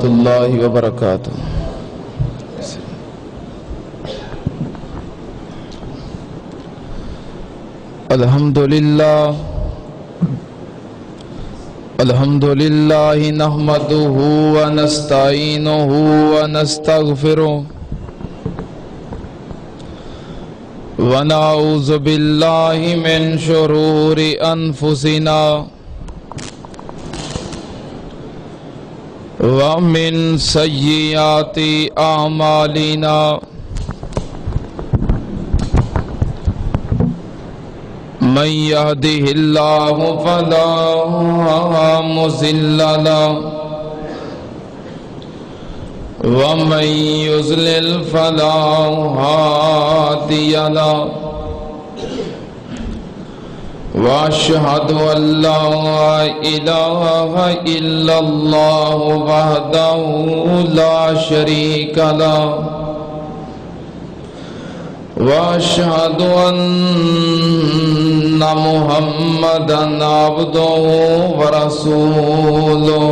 اللہ وبرکاتہ۔ الحمدللہ نحمدہ ونستعینہ ونستغفرہ ونعوذ باللہ من شرور انفسنا ومن سیئات اعمالنا من يهده الله فلا مضل له ومن يضلل فلا هادي له واشهد ان لا اله الا الله وحده لا شريك له واشهد ان محمدا عبده ورسوله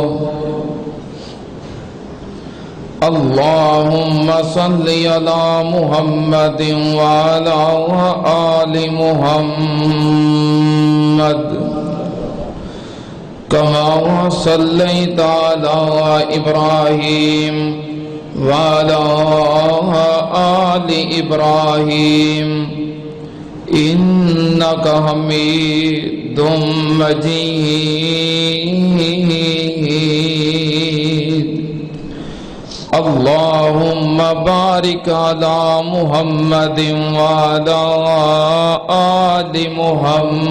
اللهم صل على محمد وعلى آل محمد كما صليت على إبراهيم وعلى آل إبراهيم إنك حميد مجيد اللهم بارك على محمد وعلى آل محمد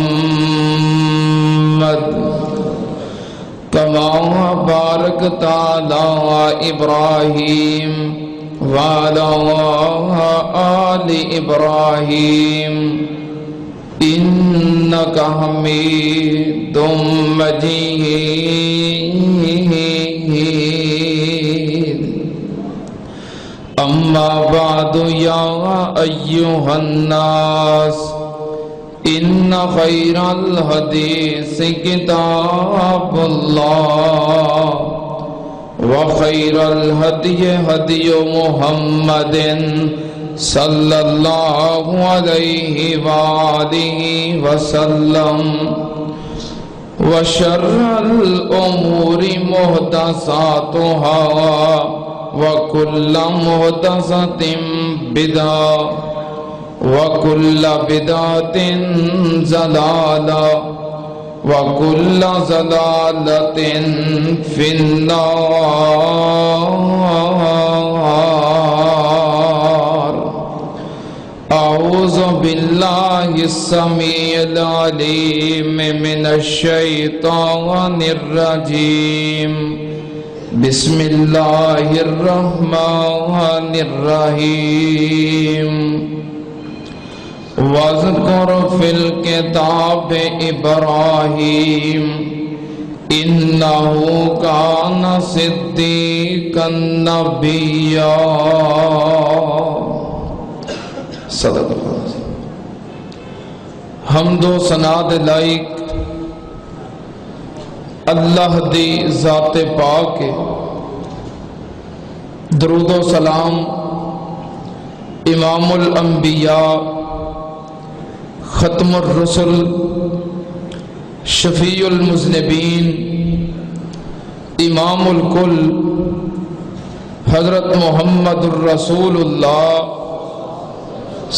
كما باركت على إبراهيم وعلى آل إبراهيم إنك حميد مجيد أما بعد يا أيها الناس إن خير الحديث كتاب الله وخير الهدي هدي محمد صلى الله عليه وآله وسلم وشر الأمور محدثاتها وكل محدثة بدعة وكل بدعة ضلالة وكل ضلالة في النار أعوذ بالله السميع العليم من الشيطان الرجيم بسم الله الرحمن الرحيم واذكر في الكتاب إبراهيم إنه كان صديقا نبيا صدق اللہ۔ حمد و ثنا دے لائق اللہ دی ذات پاک، درود و سلام امام الانبیاء ختم الرسل شفیع المذنبین امام الکل حضرت محمد الرسول اللہ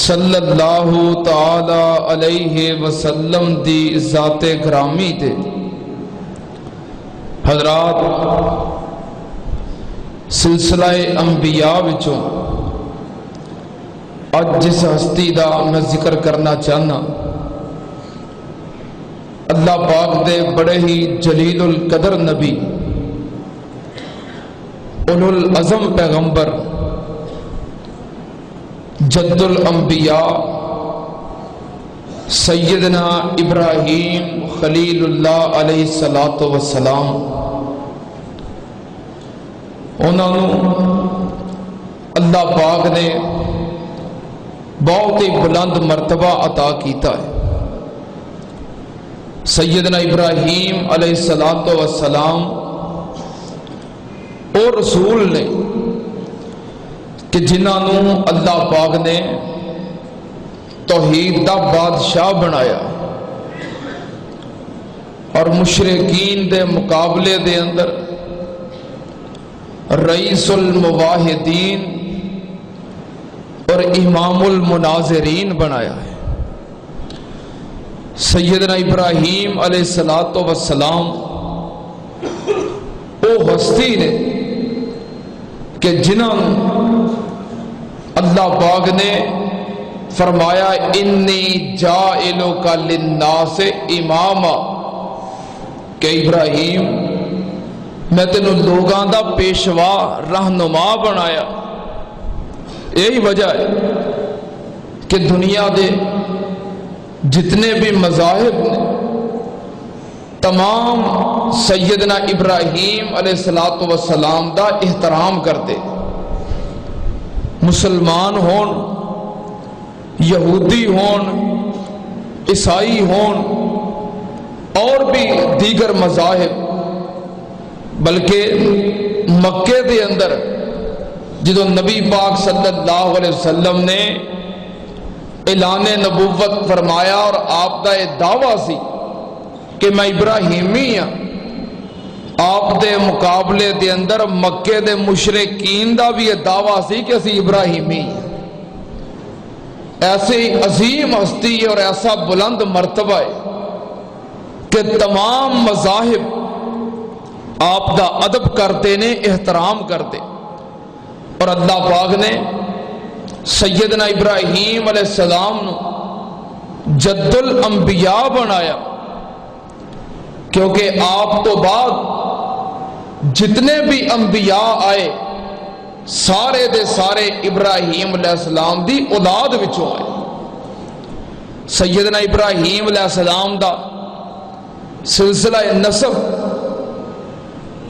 صلی اللہ تعالی علیہ وسلم دی ذات گرامی تے۔ حضرات، سلسلہ انبیاء وچوں آج جس ہستی دا میں ذکر کرنا چاہنا، اللہ پاک دے بڑے ہی جلیل القدر نبی، اولو العزم پیغمبر، جد الانبیاء سیدنا ابراہیم خلیل اللہ علیہ السلام، انہوں اللہ پاک نے بہت ہی بلند مرتبہ عطا کیتا ہے۔ سیدنا ابراہیم علیہ السلام وہ رسول نے کہ جنہوں اللہ پاک نے توحید دا بادشاہ بنایا اور مشرکین دے مقابلے دے اندر رئیس المواحدین اور امام المناظرین بنایا ہے۔ سیدنا ابراہیم علیہ الصلوۃ والسلام وہ ہستی نے کہ جنہوں اللہ پاک نے فرمایا انی جاعلک للناس اماما، کہ ابراہیم میں تینوں لوگاں دا پیشوا رہنما بنایا۔ یہی وجہ ہے کہ دنیا دے جتنے بھی مذاہب نے تمام سیدنا ابراہیم علیہ الصلوۃ والسلام دا احترام کرتے، مسلمان ہون، یہودی ہون، عیسائی ہون اور بھی دیگر مذاہب۔ بلکہ مکے دے اندر جدو نبی پاک صلی اللہ علیہ وسلم نے اعلان نبوت فرمایا اور آپ دا یہ دعویٰ سی کہ میں ابراہیمی ہاں، آپ دے مقابلے دے اندر مکے دے مشرکین دا بھی یہ دعویٰ سی کہ اسی ابراہیمی ہیں۔ ایسی عظیم ہستی اور ایسا بلند مرتبہ ہے کہ تمام مذاہب آپ دا ادب کرتے نے، احترام کرتے، اور اللہ پاک نے سیدنا ابراہیم علیہ السلام نو جد الانبیاء بنایا، کیونکہ آپ تو بعد جتنے بھی انبیاء آئے سارے دے سارے ابراہیم علیہ السلام دی اولاد وچوں آئے۔ سیدنا ابراہیم علیہ السلام دا سلسلہ نسب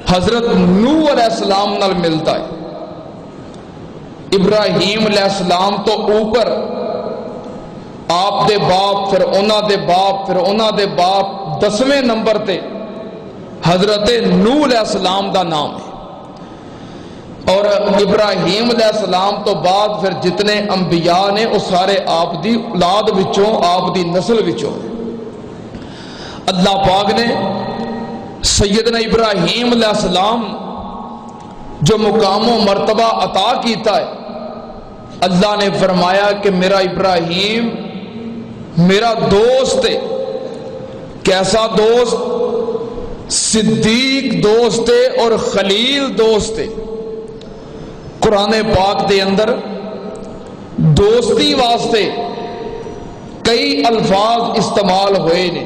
حضرت نوح علیہ السلام نال ملتا ہے۔ ابراہیم علیہ السلام تو اوپر آپ دے باپ، پھر انہاں دے باپ، پھر انہاں دے باپ، 10ویں نمبر تے حضرت نوح علیہ السلام دا نام ہے۔ اور ابراہیم علیہ السلام تو بعد پھر جتنے انبیاء نے وہ سارے آپ دی اولاد وچوں، آپ دی نسل وچوں۔ اللہ پاک نے سیدنا ابراہیم علیہ السلام جو مقام و مرتبہ عطا کیتا ہے، اللہ نے فرمایا کہ میرا ابراہیم میرا دوست ہے۔ کیسا دوست؟ صدیق دوست ہے اور خلیل دوست ہے۔ قرآن پاک دے اندر دوستی واسطے کئی الفاظ استعمال ہوئے نے،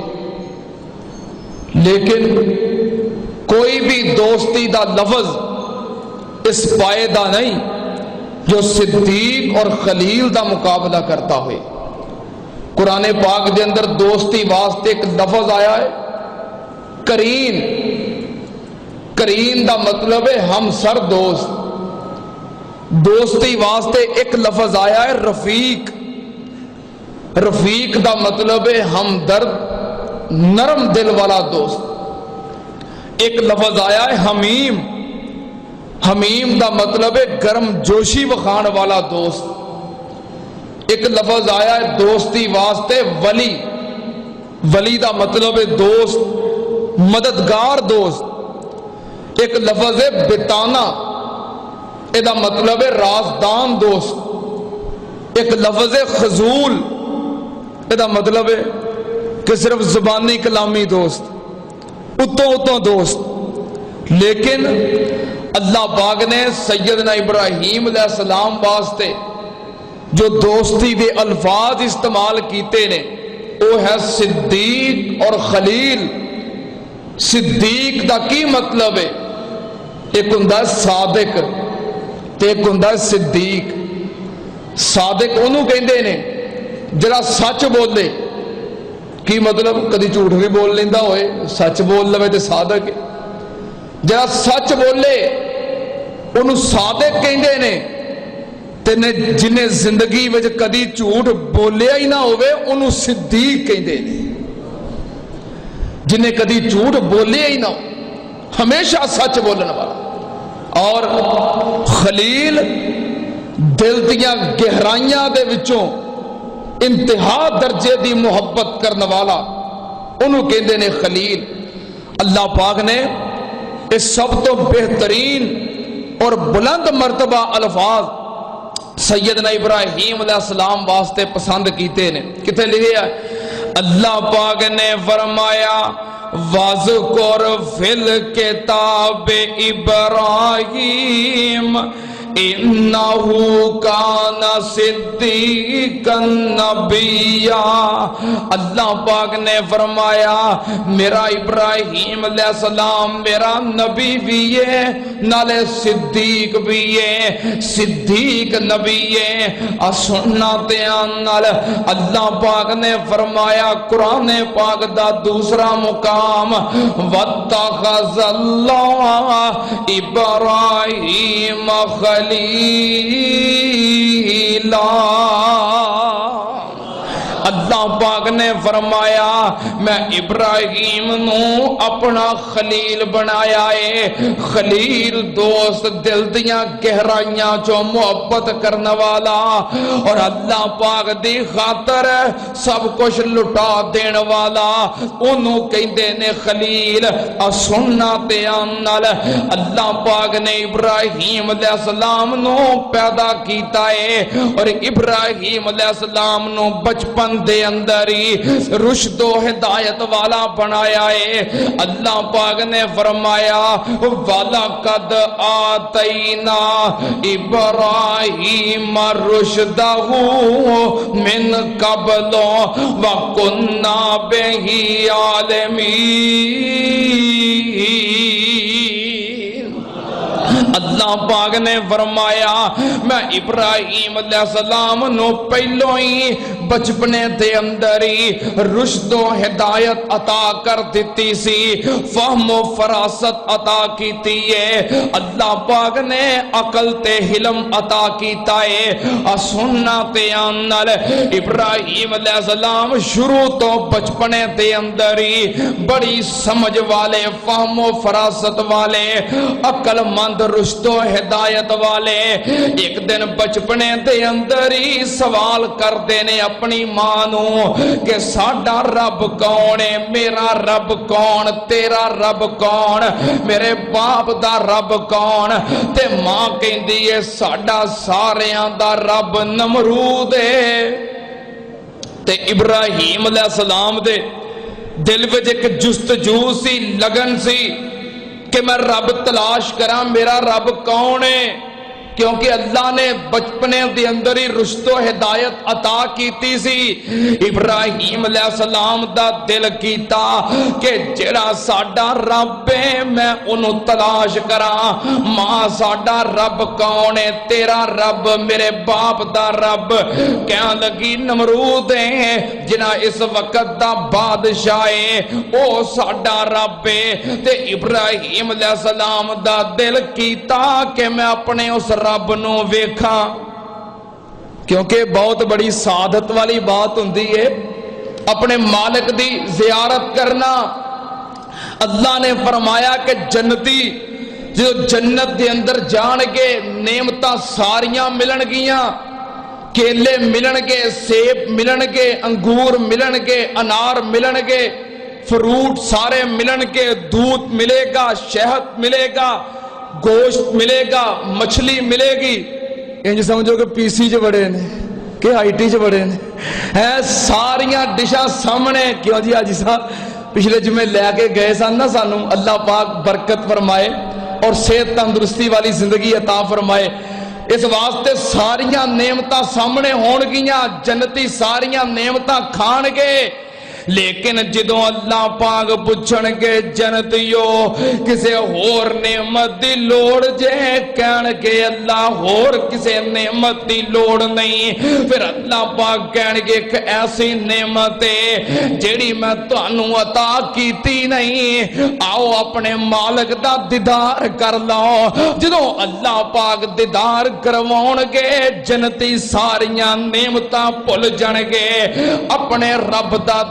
لیکن کوئی بھی دوستی دا لفظ اس پائے دا نہیں جو صدیق اور خلیل دا مقابلہ کرتا ہوئے۔ قرآن پاک دے اندر دوستی واسطے ایک لفظ آیا ہے کرین۔ کرین دا مطلب ہے ہم سر دوست۔ دوستی واسطے ایک لفظ آیا ہے رفیق۔ رفیق دا مطلب ہے ہمدرد، نرم دل والا دوست۔ ایک لفظ آیا ہے حمیم۔ حمیم دا مطلب ہے گرم جوشی بخان والا دوست۔ ایک لفظ آیا ہے دوستی واسطے ولی۔ ولی دا مطلب ہے دوست، مددگار دوست۔ ایک لفظ ہے بتانا، ادا مطلب ہے رازدان دوست۔ ایک لفظ ہے خزول، ادا مطلب ہے کہ صرف زبانی کلامی دوست، اتوں دوست۔ لیکن اللہ پاک نے سیدنا ابراہیم علیہ السلام واسطے جو دوستی دے الفاظ استعمال کیتے نے وہ ہے صدیق اور خلیل۔ صدیق دا کی مطلب ہے؟ ایک ہوندا صادق تے ایک ہوندا صدیق۔ صادق انہوں کہندے نے جڑا سچ بولے۔ کی مطلب؟ کدی جھوٹ بھی بول لیندہ ہوئے، سچ بول لوے تے صادق ہے۔ جڑا سچ بولے انہوں صادق کہندے نے، تے جنہیں زندگی وچ کدی جھوٹ بولیا ہی نہ ہوئے انہوں صدیق کہندے نے۔ جنہیں کدی جھوٹ بولیا ہی نہ ہو، ہمیشہ سچ بولن والا۔ اور خلیل دل دیاں گہرائیاں دے وچوں انتہا درجے دی محبت کرنے والا انہوں کہندے نے خلیل۔ اللہ پاک نے اس سب تو بہترین اور بلند مرتبہ الفاظ سیدنا ابراہیم علیہ السلام واسطے پسند کیتے نے۔ کتے لکھے ہے؟ اللہ پاک نے فرمایا وَاذْكُرْ فِي الْكِتَابِ إِبْرَاهِيمَ إِنَّهُ كَانَ صِدِّيقًا نَبِيًّا۔ اللہ پاک نے فرمایا میرا ابراہیم علیہ السلام میرا نبی بھی ہے نالے صدیق بھی ہے، صدیق نبی ہے۔ سننا دیان نال اللہ پاک نے فرمایا قرآن پاک دا دوسرا مقام وَاتَّخَذَ اللَّهُ إِبْرَاهِيمَ خَلِيلًا۔ اللہ پاک نے فرمایا میں ابراہیم نو اپنا خلیل بنایا ہے۔ خلیل دوست دل دیاں گہرائیاں چو محبت کرنے والا اور اللہ پاک دی خاطر سب کچھ لٹا دین والا انہوں کہندے نے خلیل۔ سننا دیان نال اللہ پاک نے ابراہیم علیہ السلام نو پیدا کیتا ہے اور ابراہیم علیہ السلام نو بچپن دے اندر ہی رشد و ہدایت والا بنایا ہے۔ اللہ پاک نے فرمایا وَلَقَدْ آتَيْنَا إِبْرَاهِيمَ رُشْدَهُ مِنْ قَبْلُ وَكُنَّا بِهِ عَالِمِينَ۔ اللہ پاک نے فرمایا میں ابراہیم علیہ السلام نو پہلو ہی بچپنے دے اندر ہی رشد و ہدایت عطا کر دیتی سی، فہم و فراست عطا کیتی ہے۔ اللہ پاک نے عقل تے حلم عطا کیتا ہے۔ سننا تے آنال ابراہیم علیہ السلام شروع تو بچپنے دے اندر ہی بڑی سمجھ والے، فہم و فراست والے، عقل مند، رشد و ہدایت والے ایک دن بچپنے دے اندر ہی سوال کر دینے اپنی ماں نو کہ ساڈا رب کون ہے، میرا رب کون، تیرا رب کون، میرے باپ دا رب کون؟ تے ماں کہندی ہے ساڈا ساریاں دا رب نمرود ہے۔ تے ابراہیم علیہ السلام دے دل وچ ایک جستجو سی، لگن سی کہ میں رب تلاش کراں میرا رب کون ہے، کیونکہ اللہ نے بچپنے دے اندر ہی رشد و ہدایت عطا کیتی سی۔ ابراہیم علیہ السلام دا دل کیتا کہ جڑا ساڈا رب ہے میں انہوں تلاش کراں۔ ماں ساڈا رب کون ہے؟ تیرا رب، میرے باپ دا رب۔ کہاں لگی نمرود ہے جنہ اس وقت دا بادشاہ ہے او ساڈا رب ہے۔ تے ابراہیم علیہ السلام دا دل کیتا کہ میں اپنے اس رب نو ویکھاں، کیونکہ بہت بڑی سعادت والی بات ہوندی ہے اپنے مالک دی زیارت کرنا۔ اللہ نے فرمایا کہ جنتی جو جنت دے اندر جان کے نعمتاں ساریاں ملن گیاں، کیلے ملن گے، سیب ملن گے، انگور ملن گے، انار ملن گے، فروٹ سارے ملن گے، دودھ ملے گا، شہد ملے گا، گوشت ملے گا، مچھلی ملے گی۔ انج سمجھو کہ پی سی جو بڑے نے کہ آئی ٹی جو بڑے نے ساریاں ڈشاں سامنے۔ کیوں جی آجی صاحب پچھلے جمعے لے کے گئے سن نا سانو، اللہ پاک برکت فرمائے اور صحت تندرستی والی زندگی عطا فرمائے۔ اس واسطے ساریاں نعمتاں سامنے ہون گیاں، جنتی ساریاں نعمتاں کھان گے، لیکن جدوں اللہ پاک پوچھن گے جنتیو کسے ہور نعمت دی لوڑ جے، کہن گے اللہ ہور کسے نعمت دی لوڑ نہیں۔ پھر اللہ پاک کہن گے ایک ایسی نعمت ہے جیڑی میں تانوں عطا کیتی نہیں، آؤ اپنے مالک دا دیدار کر لو۔ جدوں اللہ پاک دیدار کرواؤن گے جنتی ساریاں نعمتاں بھل جان گے، اپنے رب دا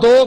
2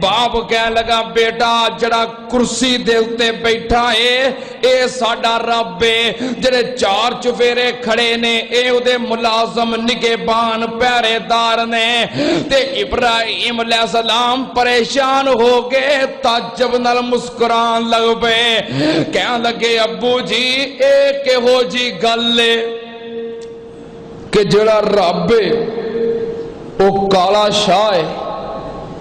باپ کہنے لگا بیٹا جڑا کرسی دے اتے بیٹھا ہے اے ساڈا رب ہے، جڑے چار چفیرے کھڑے نے اے او دے ملازم نگہبان پہرے دار نے۔ تے ابراہیم علیہ السلام پریشان ہو گئے، تعجب نال مسکران لگ پے، کہنے لگے ابو جی اے کہو جی گل ہے کہ جڑا رب ہے او کالا شاہ ہے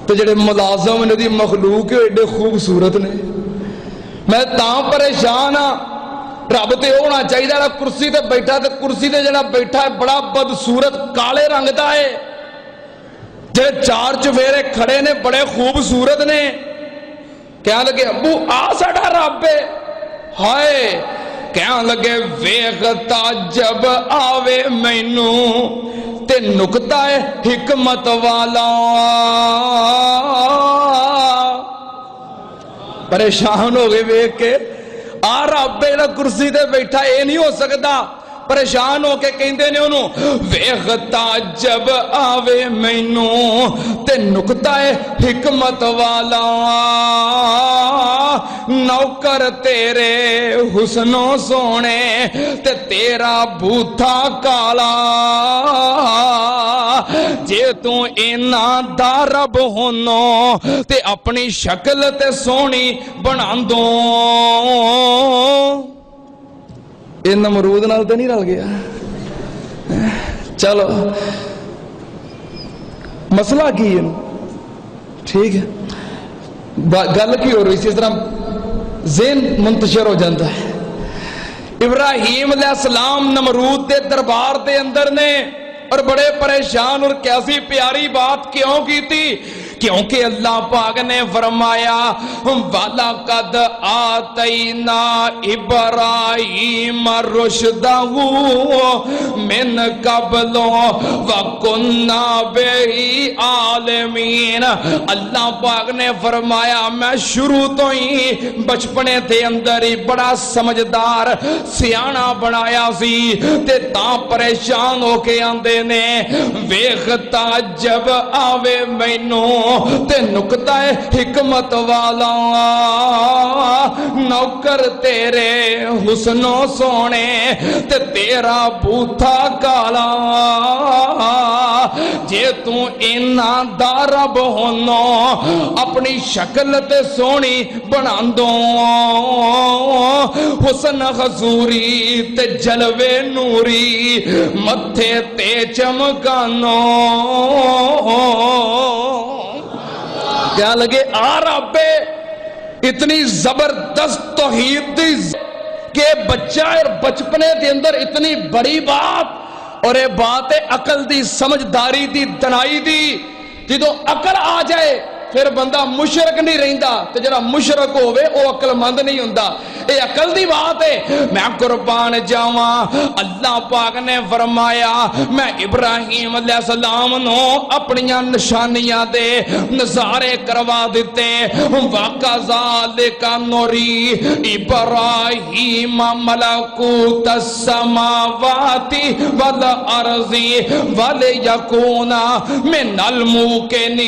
تو جڑے ملازم نے دی مخلوق ہے ایڈے خوبصورت نے، میں تاں پریشان ہاں۔ رب تے ہونا چاہیے جڑا کرسی تے بیٹھا، تے کرسی تے جڑا بیٹھا ہے بڑا بدصورت کالے رنگ دا ہے، جڑے چار چفیرے کھڑے نے بڑے خوبصورت نے۔ کہنے لگے ابو آ ساڈا رب ہے، ہائے کہنے لگے ویکھ تعجب آوے مینوں تے نکتہ حکمت والا، پریشان ہو گئے ویکھ کے آ رب ہے کرسی تے بیٹھا اے نہیں ہو سکتا، پریشان ہو کے کہندے نے انہوں ویکھ تعجب آوے مینوں تے نکتہ حکمت والا، نوکر تیرے حسنوں سونے تے تیرا بوتھا کالا، جے تو اینا دا رب ہونو تے اپنی شکل تے سونی بنا دو۔ یہ نمرود نال تے نہیں رل گیا؟ چلو مسئلہ کی ہے ٹھیک ہے، گل کی ہو رہی سی، اس طرح ذہن منتشر ہو جاتا ہے۔ ابراہیم علیہ السلام نمرود دے دربار دے اندر نے اور بڑے پریشان، اور کیسی پیاری بات کیوں کی تھی؟ کیونکہ اللہ پاک نے فرمایا وَلَقَدْ آتَيْنَا إِبْرَاهِيمَ رُشْدَهُ مِنْ قَبْلُ وَكُنَّا بِهِ عَالِمِينَ۔ اللہ پاک نے فرمایا میں شروع تو ہی بچپنے دے اندر ہی بڑا سمجھدار سیانا بنایا سی، تے تاں پریشان ہو کے آندے نے ویکھ تعجب آوے مینوں تے نکتہ حکمت والا، نوکر تیرے حسنوں سونے تے تیرا بوتھا کالا، جے تو اینا دا رب ہونو اپنی شکل تے سونی بنا دو، حسن حضوری تے جلوے نوری متھے تے چمکانو۔ کیا لگے آ رب اتنی زبردست توحید دی کہ بچہ اور بچپنے دے اندر اتنی بڑی بات، اور یہ بات ہے عقل دی سمجھداری دی دنائی دی، جدو عقل آ جائے پھر بندہ مشرک نہیں رہندا، تے جڑا مشرک ہوئے او عقل مند نہیں ہوندا، اے عقل دی بات ہے۔ میں قربان جاواں اللہ پاک نے فرمایا میں ابراہیم علیہ السلام نو اپنیاں نشانیاں دے نظارے کروا دیتے، وَكَذَلِكَ نُرِي إِبْرَاهِيمَ مَلَكُوتَ السَّمَاوَاتِ وَالْأَرْضِ وَلِيَكُونَ مِنَ الْمُوقِنِينَ۔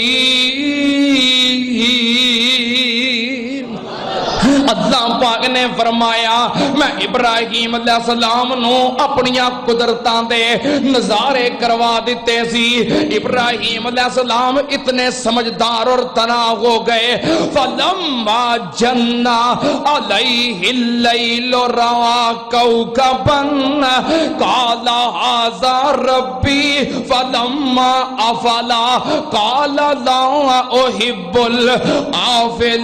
اللہ پاک نے فرمایا میں ابراہیم علیہ السلام نو اپنیاں قدرتاں دے نظارے کروا دیتے سی۔ ابراہیم علیہ السلام اتنے سمجھدار اور تنا ہو گئے، فَلَمَّا جَنَّ عَلَيْهِ اللَّيْلُ رَأَىٰ كَوْكَبًا قَالَ هَٰذَا رَبِّي فَلَمَّا أَفَلَ قَالَ لَا أُحِبُّ الْآفِلِينَ۔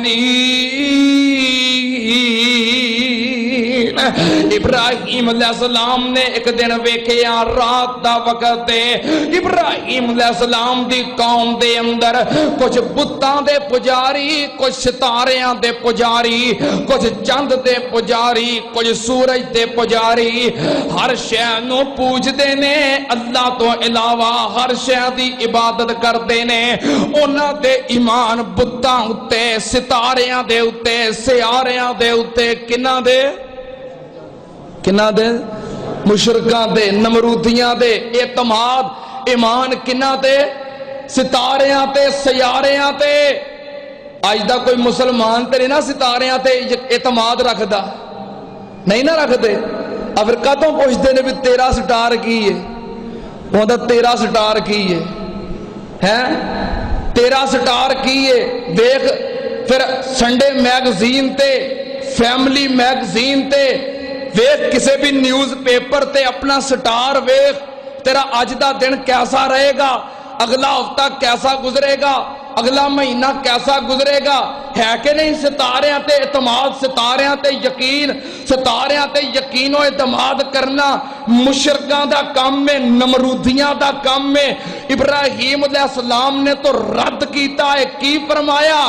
ابراہیم علیہ السلام نے ایک دن ویکھیا رات دا وقت ہے، ابراہیم علیہ السلام دی قوم دے اندر کچھ بتاں دے پجاری، کچھ ستاریاں دے پجاری، کچھ چند دے پجاری، کچھ سورج دے پجاری، ہر شے نو پوجدے نے، اللہ تو علاوہ ہر شے دی عبادت کردے نے۔ انہاں دے ایمان بتاں اتے، ستاریاں دے اتے، سیاریاں دے اتے، کنہ دے مشرکاں دے، نمرودیاں دے اعتماد ایمان کنہ دے، ستاریاں تے، سیاریاں تے۔ اج دا کوئی مسلمان تے نہیں نا ستاریاں تے اعتماد رکھدا، نہیں نہ رکھدے۔ افریقہ تو پوچھتے نے بھی تیرا سٹار کی ہے، وہ دا تیرا سٹار کی ہے، تیرا سٹار کی ہے۔ دیکھ پھر سنڈے میگزین تے، فیملی میگزین تے ویکھ، کسے بھی نیوز پیپر تے اپنا سٹار ویکھ، تیرا اج دا دن کیسا رہے گا، اگلا ہفتہ کیسا گزرے گا، اگلا مہینہ کیسا گزرے گا، ہے کہ نہیں؟ ستاریاں تے اعتماد، ستاریاں تے یقین، ستاریاں تے یقین و اعتماد کرنا مشرکاں دا کام میں، نمرودیاں دا کام میں۔ ابراہیم علیہ السلام نے تو رد کیتا ہے، کی فرمایا؟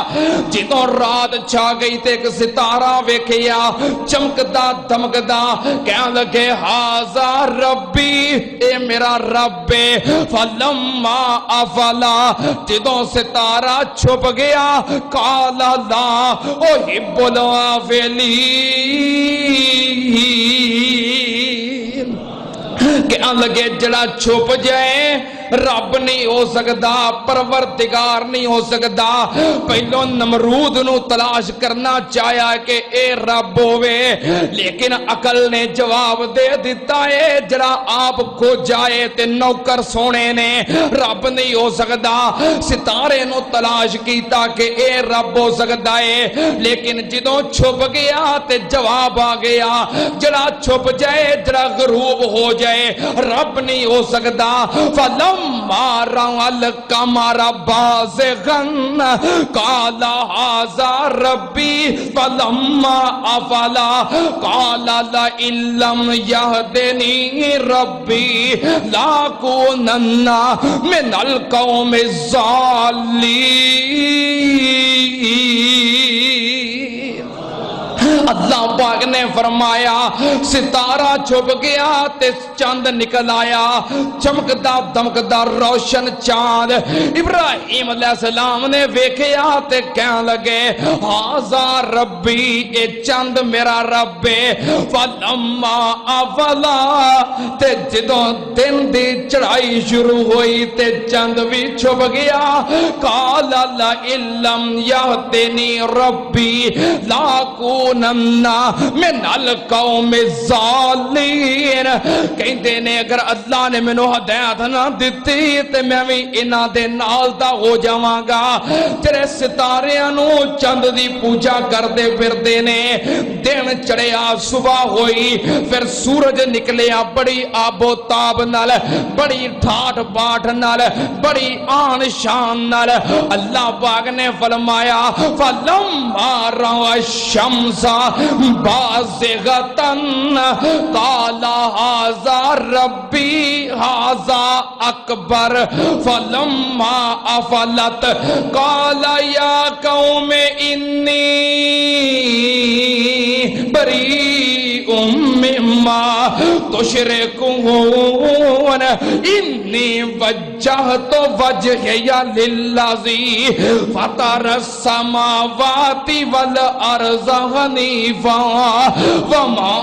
جدوں رات چھا گئی تے ایک ستارہ ویکھیا چمکدا دمکدا، کہن لگے ہاذا ربی، اے میرا رب ہے۔ فلما افلا، جدوں ستارہ چھپ گیا، قال لا احب الافلین، کہنے لگے جڑا چھپ جائے رب نہیں ہو سکتا، پروردگار نہیں ہو سکتا۔ پہلو نمرود نو تلاش کرنا چاہیا کہ اے رب ہوئے، لیکن عقل نے جواب دے دیتا ہے جڑا آپ کو جائے تے نوکر سونے نے، رب نہیں ہو سکتا۔ ستارے نو تلاش کیتا کہ اے رب ہو سکتا ہے، لیکن جدوں چھپ گیا تے جواب آ گیا جڑا چھپ جائے، جڑا غروب ہو جائے، رب نہیں ہو سکتا۔ فلما رأى القمر بازغا قال هذا ربي فلما أفلا قال لئن لم يهدني ربي لأكونن من القوم الضالين۔ اللہ پاک نے فرمایا ستارہ چھپ گیا تے چاند نکل آیا، چمکدا دمکدا روشن چاند۔ ابراہیم علیہ السلام نے ویکھیا تے کہن لگے ہاذا ربی، اے چاند میرا رب ہے۔ فلما افلا، تے جدوں دن دی چڑھائی شروع ہوئی تے چاند بھی چھپ گیا۔ قال لئن لم یهدنی ربی لاکونن من القوم الضالین، کہندے نے اگر اللہ نے مینوں ہدایت نہ دتی تے میں بھی انہاں دے نال دا ہو جاواں گا۔ تیرے ستاریاں نو چند دی پوجا کردے پھردے نے، دن چڑھیا، صبح ہوئی، پھر سورج نکلیا بڑی آب و تاب نال، بڑی ٹھاٹ باٹھ نال، بڑی آن شان نال۔ اللہ پاک نے فرمایا فلما رأى الشمس بازغتن قال هذا ربي هذا اکبر۔ فلما افلت قال یا قوم انی بریء مما تشرکون انی وجہت وجہی للذی فطر السماوات والارض حنیفا وما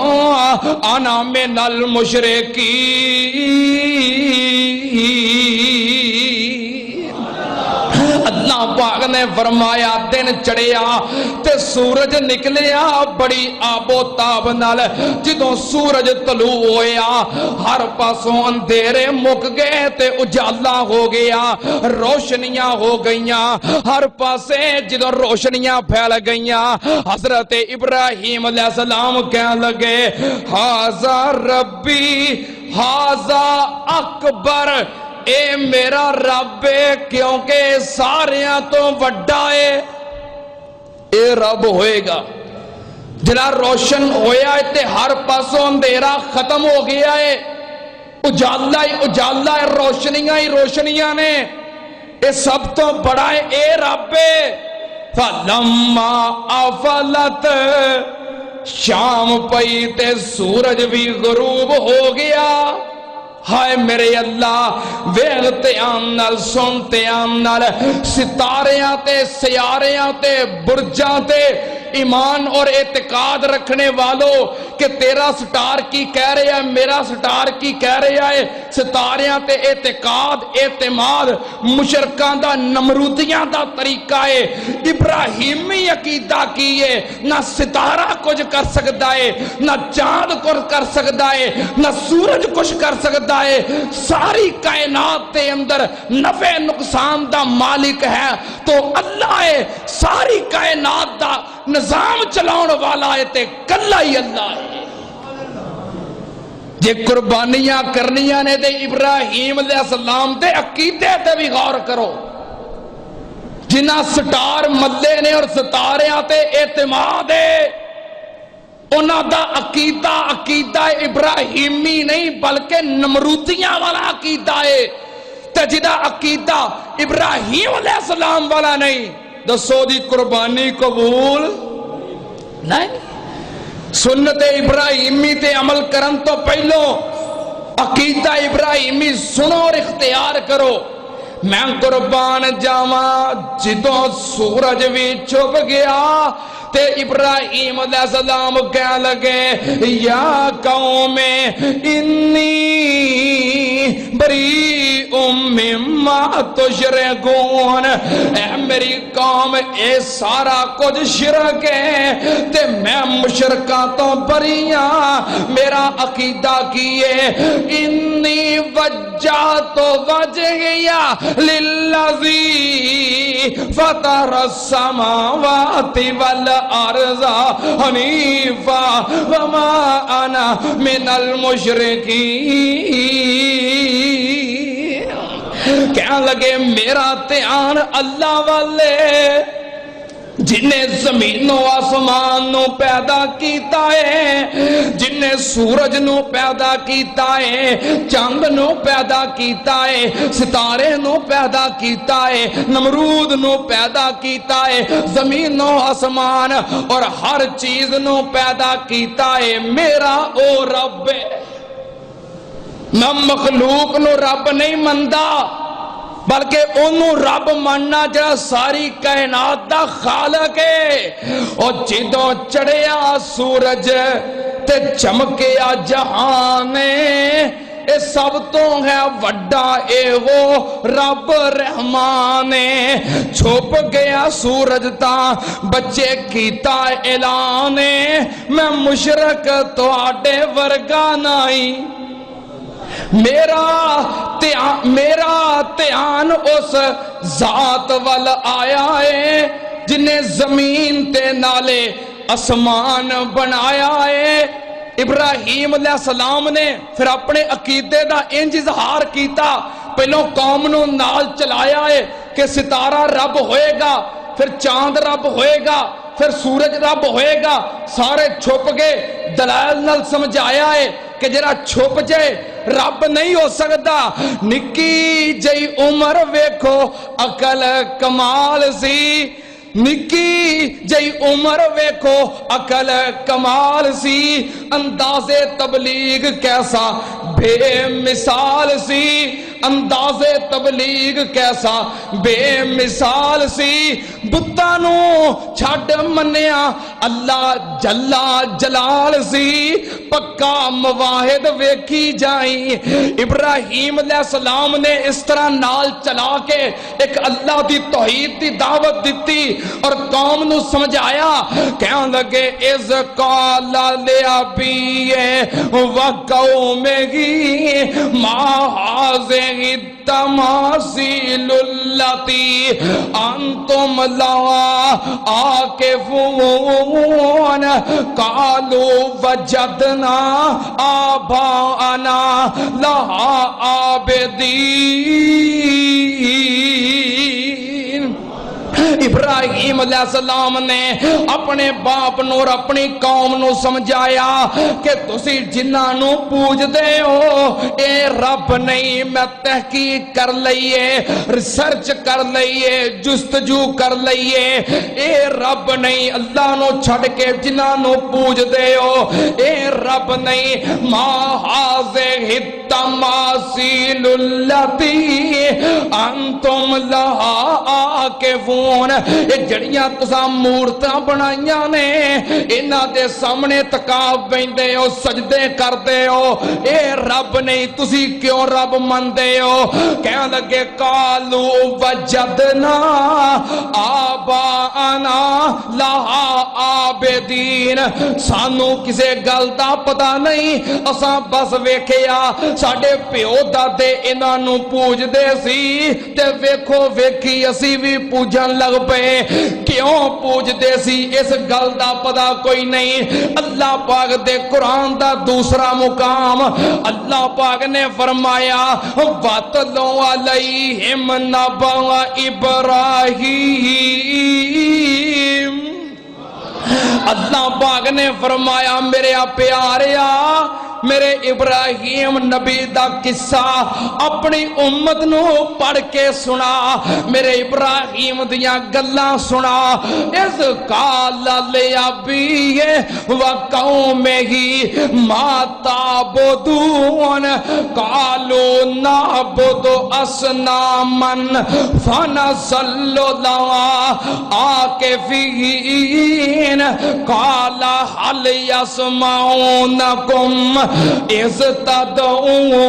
انا من المشرکین۔ اللہ پاک نے فرمایا دن چڑھیا تے سورج نکلیا بڑی آب و تاب نال۔ جدوں سورج طلوع ہویا ہر پاسوں اندھیرے مک گئے تے اجالا ہو گیا، روشنیاں ہو گئیاں ہر پاسے۔ جدوں روشنیاں پھیل گئیاں حضرت ابراہیم علیہ السلام کہنے لگے ہاذا ربی ہاذا اکبر، اے میرا رب ہے کیونکہ ساریاں تو وڈا ہے۔ اے رب ہوئے گا جڑا روشن ہویا ہے تے ہر پاسوں اندھیرا ختم ہو گیا ہے، اجالا ہی اجالا ہے، روشنیاں ہی روشنیاں نے، اے سب تو بڑا ہے، اے رب ہے۔ فلما افلت، شام پئی تے سورج بھی غروب ہو گیا۔ ہائے میرے اللہ، ویغتے آنال سنتے آنال، ستاریاں تے سیاریاں تے برجاں تے ایمان اور اعتقاد رکھنے والوں کہ تیرا سٹار کی کہہ رہا ہے، میرا سٹار کی کہہ رہا ہے۔ ستاریاں تے اعتقاد اعتماد مشرکاں دا نمرودیاں دا طریقہ ہے۔ ابراہیمی عقیدہ کی ہے، نہ ستارہ کچھ کر سکتا ہے، نہ چاند کچھ کر سکتا ہے، نہ سورج کچھ کر سکتا ہے۔ ساری کائنات تے اندر نفع نقصان دا مالک ہے تو اللہ ہے، ساری کائنات دا نظام چلاؤن والا ہے تے کلا ہی اللہ ہے۔ جے قربانیاں کرنیاں نے تے ابراہیم علیہ السلام دے عقیدے تے بھی غور کرو، جنہ سٹار ملے نے اور ستارے تے اعتماد ہے، انہاں دا عقیدہ ابراہیمی نہیں بلکہ نمرودیاں والا عقیدہ ہے۔ تے جدا عقیدہ ابراہیم علیہ السلام والا نہیں، دسو دی قربانی قبول نہیں۔ سنت ابراہیمی تے عمل کرن تو پہلو عقیدہ ابراہیمی سنو اور اختیار کرو۔ میں قربان جاواں جدوں سورج بھی چھپ گیا تے ابراہیم علیہ السلام کہہ لگے یا قوم انی بریء مما تشرکون، اے میری قوم اے سارا کچھ شرک ہے تے میں مشرکاں تو بری ہاں۔ میرا عقیدہ کیے انی وجہت وجہی للذی فطر السماوات والارض حنیفا وما انا من المشرکین۔ کہنے لگے میرا دھیان اللہ والے جن نے زمین و آسمان نو پیدا کیتا ہے، جن نے سورج نو پیدا کیتا ہے، چاند نو پیدا کیتا ہے، ستارے نو پیدا کیتا ہے، نمرود نو پیدا کیتا ہے، زمین و آسمان اور ہر چیز نو پیدا کیتا ہے، میرا او رب ہے۔ میں مخلوق نو رب نہیں مندا بلکہ انہوں رب مننا جڑا ساری کائنات دا خالق ہے۔ اور جدوں چڑھیا سورج تے چمکیا جہان اے سب تو ہے وڈا اے وہ رب رحمان۔ چھپ گیا سورج تا بچے کیتا اعلان، میں مشرک تواڈے ورگا نہیں۔ میرا دھیان اس ذات وال آیا ہے جن نے زمین تے نالے اسمان بنایا ہے۔ ابراہیم علیہ السلام نے پھر اپنے عقیدے دا انج اظہار کیتا، پہلوں قوم نو نال چلایا ہے کہ ستارہ رب ہوئے گا، پھر چاند رب ہوئے گا، پھر سورج رب ہوئے گا، سارے چھپ گئے۔ دلائل نال سمجھایا ہے کہ جرا چھپ جائے رب نہیں ہو سکتا۔ نکی جئی عمر ویکھو عقل کمال سی، نکی جئی عمر ویکھو عقل کمال سی، انداز تبلیغ کیسا بے مثال سی، انداز تبلیغ کیسا بے مثال سی۔ بتانو چھڈ منیا اللہ جلا جلال سی، پکا مواحد ویکھی جائیں۔ ابراہیم علیہ السلام نے اس طرح نال چلا کے ایک اللہ دی توحید دی دعوت دیتی اور قوم نو سمجھایا۔ کہنے لگے اذ قال لابیہ وقومہ ما ھذہ التماثیل التی انتم لها عاکفون قالوا وجدنا آباءنا لها عابدین۔ ابراہیم علیہ السلام نے اپنے باپ نو اور اپنی قوم نو سمجھایا کہ تسی جنہاں نو پوج دے ہو اے رب نہیں۔ میں تحقیق کر لئیے، ریسرچ کر لئیے، جستجو کر لئیے، اے رب نہیں۔ اللہ نو چھڑ کے جنہاں نو پوج دے ہو اے رب نہیں۔ ما ھذہ التماثیل التی انتم لها عاکفون۔ یہ جڑیاں تساں مورتاں بنائیاں نے انہاں دے سامنے تکا بیندے ہو سجدے کردے ہو اے رب نہیں تسی کیوں رب مندے ہو کہنے لگے قالو وجدنا آباءنا لہا عابدین سانو کسے گل دا پتہ نہیں اساں بس ویکھیا ساڈے پیو دادے انہاں نو پوج دے سی تے ویکھو ویکھی اسی بھی پوجن لگ پے کیوں پوج دے سی اس گل دا پتہ کوئی نہیں اللہ پاک دے قرآن دا دوسرا مقام اللہ پاک نے فرمایا وَاتْلُ عَلَيْهِمْ نَبَأَ إِبْرَاہِيمَ اللہ پاک نے فرمایا میرے پیاریا میرے ابراہیم نبی دا قصہ اپنی امت نو پڑھ کے سنا میرے ابراہیم دیاں گلاں سنا اذ قال لأبیہ وقومہ ما تعبدون قالوا نعبد اصناما فنظل لها عاکفین قال هل يسمعونكم اذ تدعون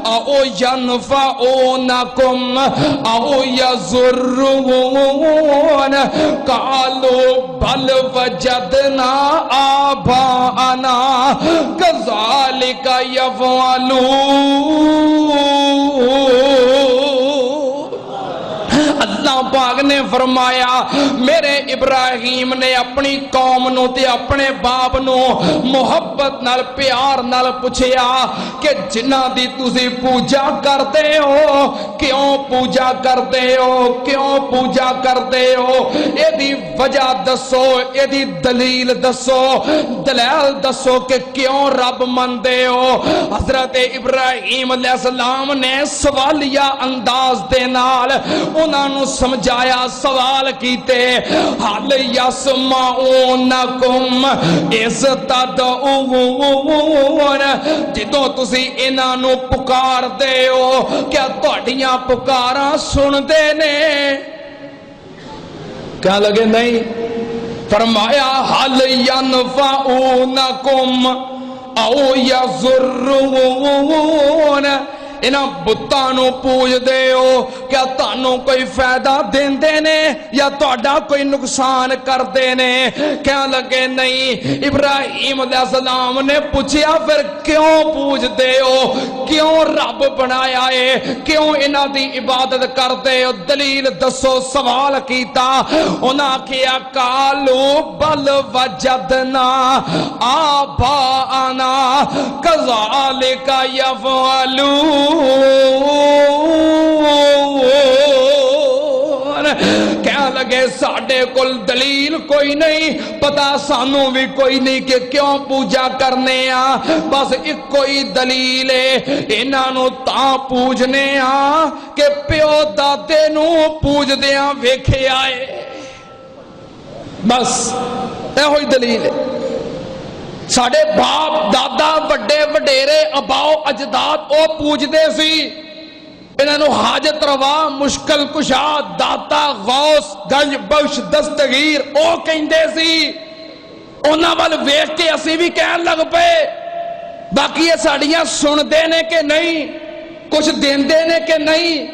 او ينفعونكم او يضرون قالوا بل وجدنا آباءنا كذلك يفعلون اللہ پاک نے فرمایا میرے ابراہیم نے اپنی قوم نو تے اپنے باپ نو محبت نال پیار نال پوچھیا کہ جنہاں دی تسی پوجا کرتے ہو کیوں پوجا کرتے ہو کیوں پوجا کرتے ہو اے دی وجہ دسو اے دی دلیل دسو دلائل دسو کہ کیوں رب مندے ہو حضرت ابراہیم علیہ السلام نے سوالیہ انداز دے نال انہاں نو سمجھایا سوال کیتے حل یسمعونکم اذ تدعون جدوں تسی انہاں نو پکار دے ہو کیا تہاڈیاں پکاراں سن دے نے کیا لگے نہیں فرمایا حل ینفعونکم او یضرون انہاں بتانو پوج دے ہو کیا تانو کوئی فائدہ دین دینے یا تہاڈا کوئی نقصان کر دینے کیا لگے نہیں ابراہیم علیہ السلام نے پوچھیا پھر کیوں پوج دے ہو کیوں رب بنایا ہے کیوں انہاں دی عبادت کر دے ہو دلیل دسو سوال کیتا انہاں کیا قالو بل وجدنا آباءنا کذالک یفعلون کہنے لگے ساڑھے کل دلیل کوئی نہیں پتا سانو بھی کوئی نہیں کہ کیوں پوجا کرنے بس ایک کوئی دلیل ہے انہاں نو تاں پوجنے کہ پیو دادے نو پوج دیاں ویکھے آئے بس اے ہوئی دلیل ہے ساڑھے باپ دادا وڈے وڈیرے اباؤ اجداد او پوج دے سی انہاں نو حاجت روا مشکل کشا داتا غوث گنج بخش دستگیر او کہندے سی انہاں وال ویکھ کے اسی بھی کہن لگ پے باقی یہ ساڑیاں سن دینے کے نہیں کچھ دین دینے کے نہیں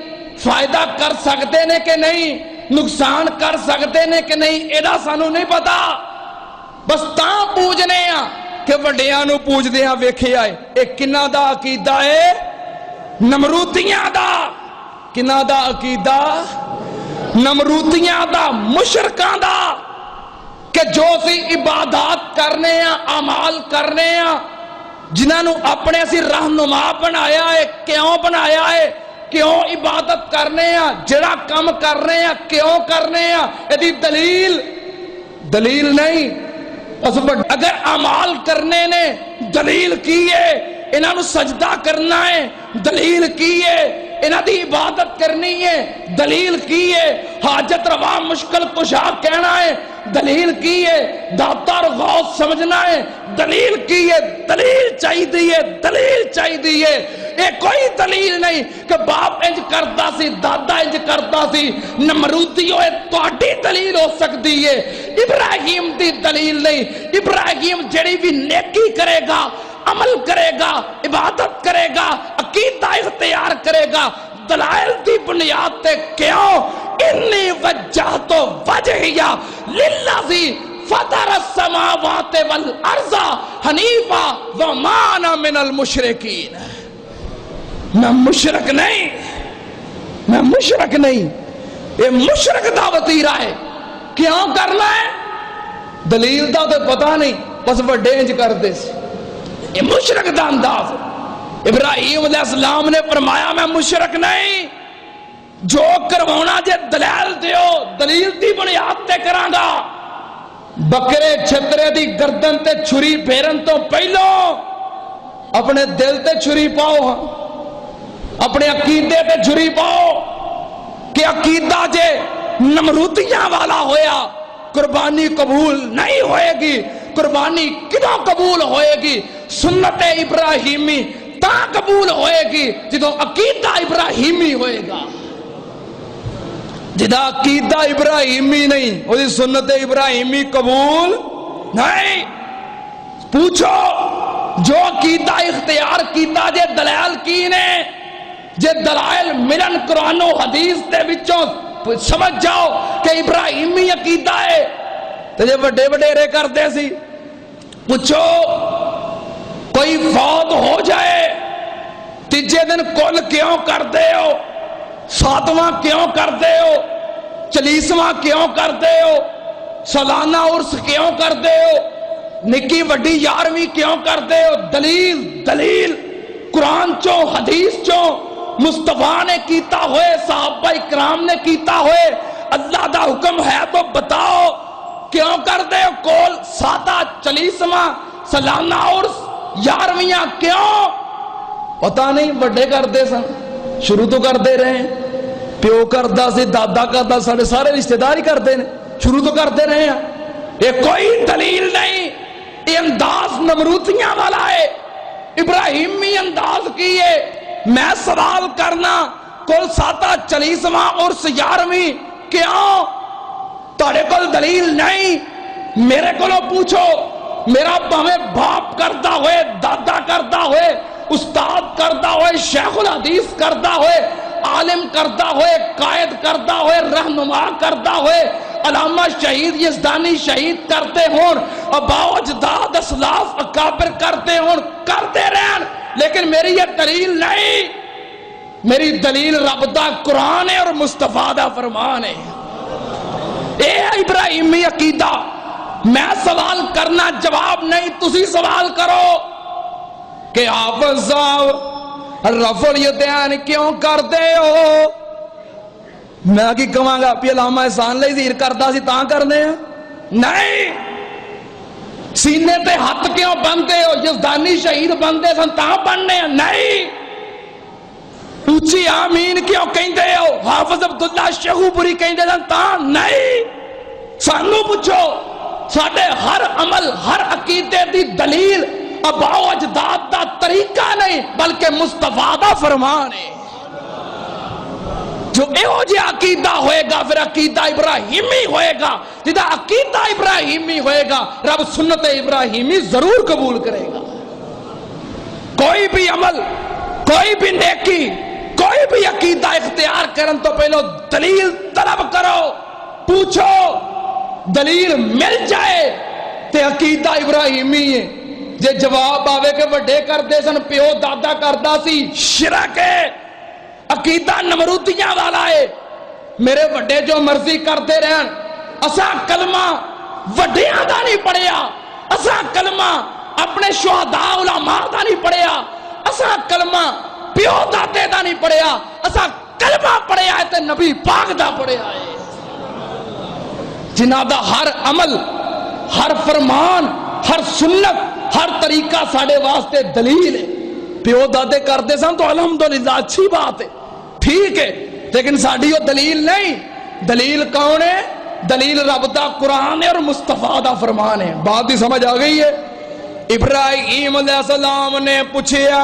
فائدہ کر سکتے نے کہ نہیں نقصان کر سکتے نے کہ نہیں ایڈا سانو نہیں پتا بس تاں پوجنے کہ وڈیاں نو پوج دیاں ویکھے آئے ایک کنہ دا عقیدہ ہے نمرودیاں دا کنہ دا عقیدہ نمرودیاں دا مشرکاں دا کہ جو سی عبادات کرنے اعمال کرنے جنہاں نو اپنے سی رہنما بنایا ہے کیوں بنایا ہے کیوں عبادت کرنے جڑا کم کرنے کیوں کرنے ایدی دلیل نہیں اگر اعمال کرنے نے دلیل کی ہے انہاں نو سجدہ کرنا ہے دلیل کی ہے انہاں دی عبادت کرنی ہے دلیل کی ہے حاجت روا مشکل کشا کہنا ہے دلیل کی ہے داتا اور غوث سمجھنا ہے دلیل کی ہے دلیل چاہی دی ہے یہ کوئی دلیل نہیں کہ باپ انج کرتا سی دادا انج کرتا سی نمرودی ہوئے تہاڈی دلیل ہو سکتی ہے ابراہیم دی دلیل نہیں ابراہیم جڑی بھی نیکی کرے گا عمل کرے گا عبادت کرے گا عقیدہ اختیار کرے گا دلائل دی بنیاد تے کیوں انی وجہت وجہیہ للذی فطر السماوات والارض حنیفا وما انا من المشرکین میں مشرک نہیں یہ مشرک دا وتیرہ ہے کیوں کرنا ہے دلیل دا تو پتہ نہیں بس وڈے انج کر دے یہ مشرک دا انداز ابراہیم علیہ السلام نے فرمایا میں مشرک نہیں جو کروانا جے دلیل دیو دلیل دی بنیاد تے کرانگا بکرے چھترے دی گردن تے چھری پھیرن تو پہلو اپنے دل تے چھری پاؤ اپنے عقیدے تے چھری پاؤ کہ عقیدہ جے نمرودیاں والا ہویا قربانی قبول نہیں ہوئے گی قربانی کدوں قبول ہوئے گی سنت ابراہیمی تا قبول ہوئے گی جدو عقیدہ ابراہیمی ہوئے گا جدا عقیدہ ابراہیمی نہیں وہ سنت ابراہیمی قبول نہیں پوچھو جو عقیدہ اختیار کیتا جے دلائل کی نے جے دلائل ملن قرآن و حدیث دے وچوں سمجھ جاؤ کہ ابراہیمی عقیدہ ہے تو جے بڑے وڈیرے کر دے سی پوچھو کوئی فوت ہو جائے تیجے دن کل کیوں کر دے ہو ساتواں کیوں کر دے ہو چلیسواں کیوں کر دے ہو سالانہ عرس کیوں کر دے ہو نکی وڈی یارویں کیوں کر دے ہو دلیل قرآن چوں حدیث چوں مصطفیٰ نے کیتا ہوئے صحابہ اکرام نے کیتا ہوئے اللہ دا حکم ہے تو بتاؤ کیوں کر دے ہو کول ساتہ چلیسواں سالانہ عرس یارویاں کیوں پتہ نہیں وڈے کر دے سن شروع تو کر دے رہے ہیں پیو کردا سی دادا کردا سارے رشتہ دار ہی کرتے ہیں شروع تو کرتے رہے ہیں یہ کوئی دلیل نہیں یہ انداز نمرودیاں والا ہے ابراہیمی انداز کی ہے میں سوال کرنا کل ساتہ چلیسواں عرس یارویں کیوں تہاڈے کول دلیل نہیں میرے کولوں پوچھو میرا بھاویں باپ کردا ہوئے دادا کردا ہوئے استاد کردا ہوئے شیخ الحدیث کردا ہوئے عالم کردا ہوئے قائد کردا ہوئے رہنما کردا ہوئے علامہ شہید یزدانی شہید کرتے ہون اباؤ اجداد اسلاف اکابر کرتے ہون کرتے رہن لیکن میری یہ دلیل نہیں میری دلیل رب دا قرآن ہے اور مصطفیٰ دا فرمان ہے اے ابراہیمی عقیدہ میں سوال کرنا جواب نہیں تسی سوال کرو کہ حافظ صاحب رفع الیدین کیوں کر دے ہو میں کی کہاں گا پی علامہ احسان لئی ذکر کردا سی تاں کرنے ہیں نہیں سینے تے ہاتھ کیوں بندے ہو یزدانی شہید بندے سن تاں بننے ہیں نہیں اونچی آمین کیوں کہندے ہو حافظ عبداللہ شیخو پوری کہندے سن تاں نہیں سانو پوچھو ساڑھے ہر عمل ہر عقیدے دی دلیل اباؤ اجداد دا طریقہ نہیں بلکہ مصطفیٰ دا فرمان ہے جو ایہو جی عقیدہ ہوئے گا پھر عقیدہ ابراہیمی ہوئے گا جدہ عقیدہ ابراہیمی ہوئے گا رب سنت ابراہیمی ضرور قبول کرے گا کوئی بھی عمل کوئی بھی نیکی کوئی بھی عقیدہ اختیار کرن تو پہلو دلیل طلب کرو پوچھو دلیل مل جائے تے عقیدہ ابراہیمی ہے جے جواب آوے کہ وڈے کر دے سن پیو دادا کردا سی شرک ہے عقیدہ نمرودیاں والا ہے میرے وڈے جو مرضی کرتے رہن اسا کلمہ وڈیاں دا نہیں پڑھیا اسا کلمہ اپنے شہداء علماء دا نہیں پڑھیا اسا کلمہ پیو دادے دا نہیں پڑھیا اسا کلمہ پڑھیا ہے تے نبی پاک دا پڑھیا ہے جنہ دا ہر عمل ہر فرمان ہر سنت ہر طریقہ ساڑھے واسطے دلیل ہے پیو دادے کردے سن تو الحمدللہ اچھی بات ہے ٹھیک ہے لیکن ساڑھی وہ دلیل نہیں دلیل کون ہے دلیل رب دا قرآن ہے اور مصطفیٰ دا فرمان ہے بات ہی سمجھ آ گئی ہے ابراہیم علیہ السلام نے پوچھیا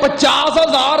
50,000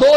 2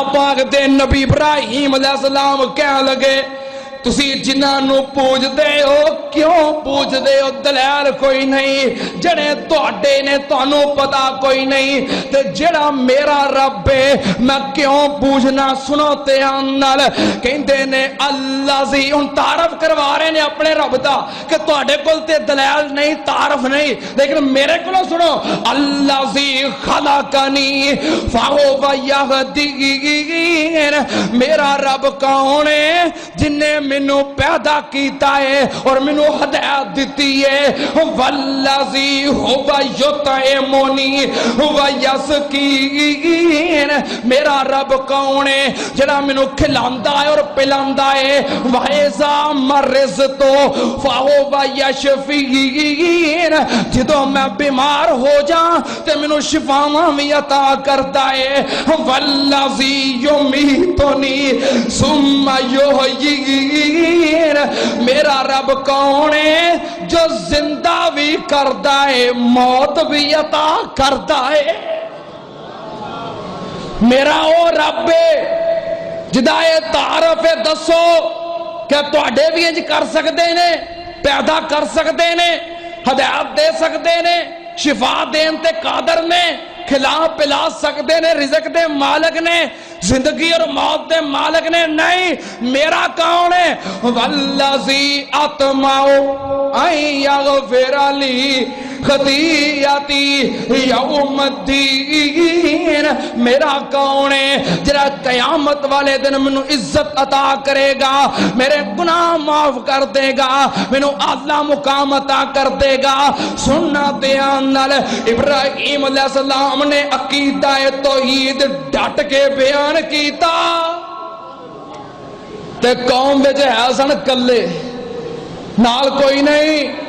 اللہ پاک دے نبی ابراہیم علیہ السلام کہنے لگے تسی جنہاں نو پوج دے ہو کیوں پوج دے ہو دلیل کوئی نہیں جڑے تواڈے نے تانوں پتا کوئی نہیں تے جڑا میرا رب ہے میں کیوں پوجنا سنو دھیان نال کہندے نے اللہ زی ان تعارف کروا رہے نے اپنے رب دا کہ تواڈے کول تے دلیل نہیں تعارف نہیں لیکن میرے کولوں سنو اللہ زی خلقنی فہو یہدین میرا رب کون ہے جن نے منو پیدا کیتا ہے اور منو ہدایت دیتی ہے والذی ہوا یطعمنی ویسقین میرا رب کون ہے جڑا منو کھلاندا ہے اور پلاندا ہے وَإِذَا مَرِضْتُ فَهُوَ یشفین جدوں میں بیمار ہو جاں تے منو شفاواں بھی عطا کردا ہے والذی یمیتنی ثم یحیین میرا رب کون ہے جو زندہ بھی کردا ہے موت بھی عطا کردا ہے میرا او رب ہے جدا اے تعارف دسو کہ تواڈے بھی انج کر سکدے نے پیدا کر سکدے نے ہدایت دے سکدے نے شفا دین تے قادر نے کھلا پلا سکدے نے رزق دے مالک نے زندگی اور موت دے مالک نے نہیں میرا کون ہے والذی اطمع ان یغفر لی خطیئتی یوم الدین میرا کون ہے جڑا قیامت والے دن منو عزت عطا کرے گا میرے گناہ معاف کر دے گا منو اعلی مقام عطا کر دے گا سننا دھیان نال ابراہیم علیہ السلام نے عقیدہ توحید ڈٹ کے بیان کیتا تے قوم وچ ہے سن کلے نال کوئی نہیں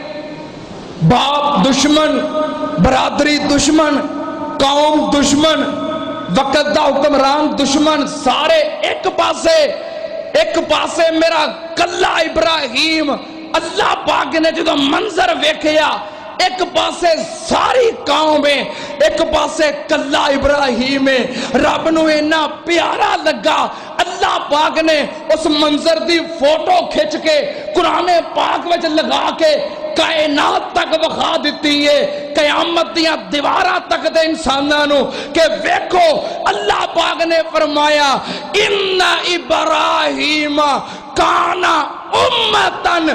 باپ دشمن برادری دشمن قوم دشمن وقت دا حکمران دشمن سارے ایک پاسے میرا کلا ابراہیم اللہ پاک نے جدو منظر ویکھیا ایک پاسے ساری قوم ہے ایک پاسے کلا ابراہیم ہے رب نو اینا پیارا لگا اللہ پاک نے اس منظر دی فوٹو کھچ کے قرآن پاک وچ لگا کے کائنات تک وخا دیتی ہے قیامت دیاں دیوارہ تک دے انسانانو کہ ویکھو اللہ پاک نے فرمایا ان ابراہیم کانا امتن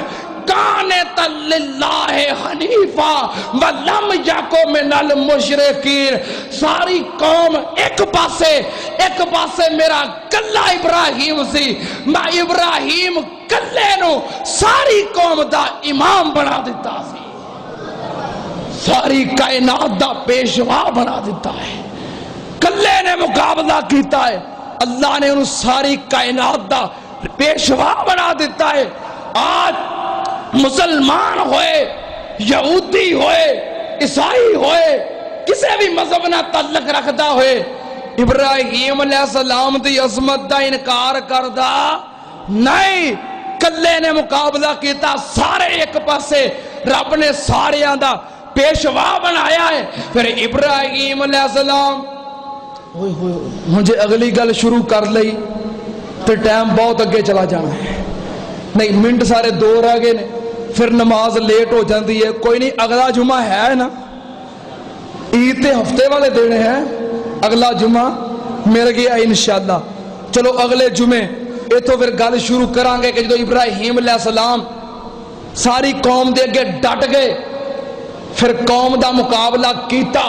کانت للہ حنیفہ ولم یکو من المشرکین ساری قوم ایک پاسے میرا کلا ابراہیم سی میں ابراہیم کلے نو ساری قوم دا امام بنا دیتا سی ساری کائنات دا پیشوا بنا دیتا ہے کلے نے مقابلہ کیتا ہے اللہ نے انہوں ساری کائنات دا پیشوا بنا دیتا ہے آج مسلمان ہوئے یہودی ہوئے عیسائی ہوئے کسی بھی مذہب نہ تعلق رکھتا ہوئے ابراہیم علیہ السلام دی عظمت دا انکار کردہ نہیں کلے نے مقابلہ کیتا سارے ایک پاسے رب نے سارے آندہ پیشوا بنایا ہے پھر ابراہیم علیہ السلام مجھے اگلی گل شروع کر لئی تو ٹائم بہت اگے چلا جانا ہے نہیں منٹ سارے دو رہ گئے نے پھر نماز لیٹ ہو جاندی ہے کوئی نہیں اگلا جمعہ ہے نا عید تے ہفتے والے دینے ہیں اگلا جمعہ مل گیا انشاءاللہ چلو اگلے جمعے یہ تو پھر گل شروع کرانگے کہ جدو ابراہیم علیہ السلام ساری قوم دے اگے ڈٹ گئے پھر قوم دا مقابلہ کیتا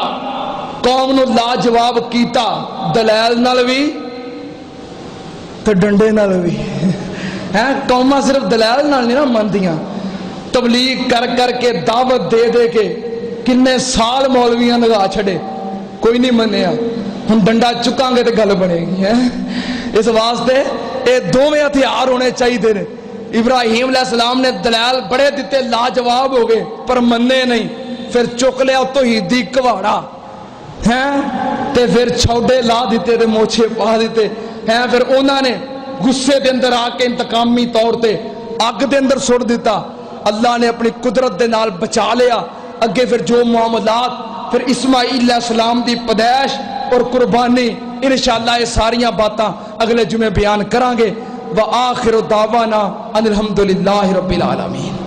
قوم نو لاجواب کیتا دلیل نال بھی تو ڈنڈے نال بھی قومہ صرف دلائل نال نہیں نا مندیاں تبلیغ کر کر کے دعوت دے دے کے کنے سال مولویاں لگا چھڑے کوئی نہیں منیا ہم ڈنڈا چکاں گے تو گل بنے گی اس واسطے اے دو میں ہتھیار ہونے چاہیے دے ابراہیم علیہ السلام نے دلائل بڑے دیتے لاجواب ہو گئے پر مننے نہیں پھر چک لیا توحیدی کواڑا تے پھر چھوڑے لا دیتے تے موچھے پا دیتے پھر انہوں نے غصے دے اندر آ کے انتقامی طور تے اگ دے اندر سڑ دیتا اللہ نے اپنی قدرت دے نال بچا لیا اگے پھر جو معاملات پھر اسماعیل علیہ السلام دی پیدائش اور قربانی انشاءاللہ یہ ساریاں باتاں اگلے جمعے بیان کرانگے۔ وآخر دعوانا ان الحمدللہ رب العالمین۔